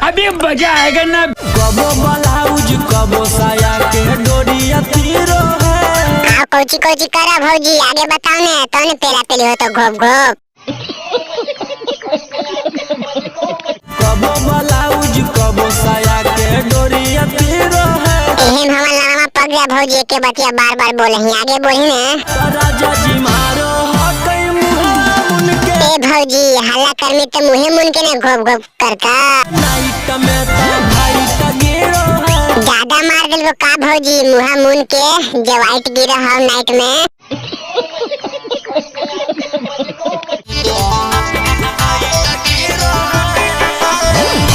अभी मजा आएगा ना। कबो ब्लाउज कबो साया के डोरिया तीरो है। कोची कोची करा भौजी आगे बताओ ने तो ने पेला पेली हो तो घोप घोप। कबो ब्लाउज कबो साया के डोरिया तीरो है। एहन हमन लामा पग गया भौजी के बतिया बार बार बोले ही आगे बोली ने। राजा जी मारो हकई मुहा मुनके। ए भौजी हल्ला करमी तो मुहे मुन के ने घोप घोप करता। नाइट में तो भाई का गिरो है। ज्यादा मार दिल वो का भौजी मुहा मुन के जो वाइट गिरा हम नाइट में।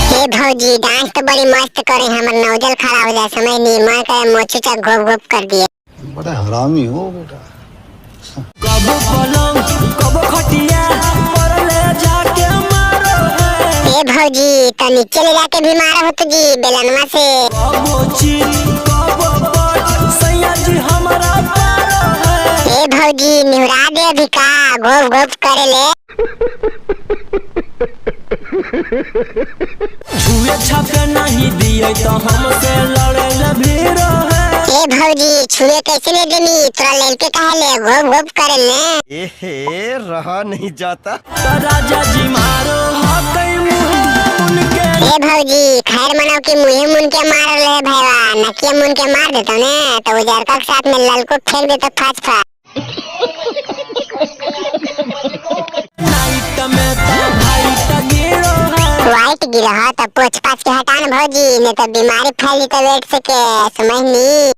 हे भौजी डांस तो बड़ी मस्त करे हमर नौजल खड़ा हो जाए समझ नहीं मैं करे मोचुचा घोप घोप कर दिए। बड़ा हरामी हो बेटा। कबो पलंग कबो खटिया पर ले जाके मारो है। ए भौजी तो नीचे ले जाके भी मारा हो तो जी बेलनवा से। कबो चीर कबो पट सैया जी हमारा पारो है। ए भौजी निहुरा दे अभी का घोप घोप करे ले। छुए छापे नहीं दिए तो हमसे लड़े ले भीरो है। ए भौजी छुए कैसे ले देनी तोरा लड़के कहा ले घोप घोप करे ले। एहे रहा नहीं जाता। राजा जी मारो हकई मुहा मुनके। ए भौजी खैर मनाओ कि मुहे मुन के मार ले भैया नकिया मुन के मार देता ने तो उजर का साथ में ललको फेंक दे तो फाच फाच। नाइट में तो भाई का गिरो है। वाइट गिरा हो तो पोछ पाछ के हटान भौजी नहीं तो बीमारी फैली तो वेट से के समझ नहीं।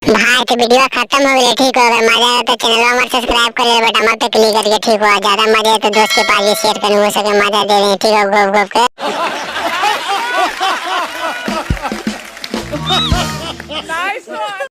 भाई के वीडियो खत्म हो गया ठीक हो अगर मजा आया तो चैनल हमारे सब्सक्राइब कर ले बटन पे क्लिक करके ठीक हो ज्यादा मजा आए तो दोस्त के पास शेयर करने हो सके मजा दे रहे ठीक हो घोप घोप के।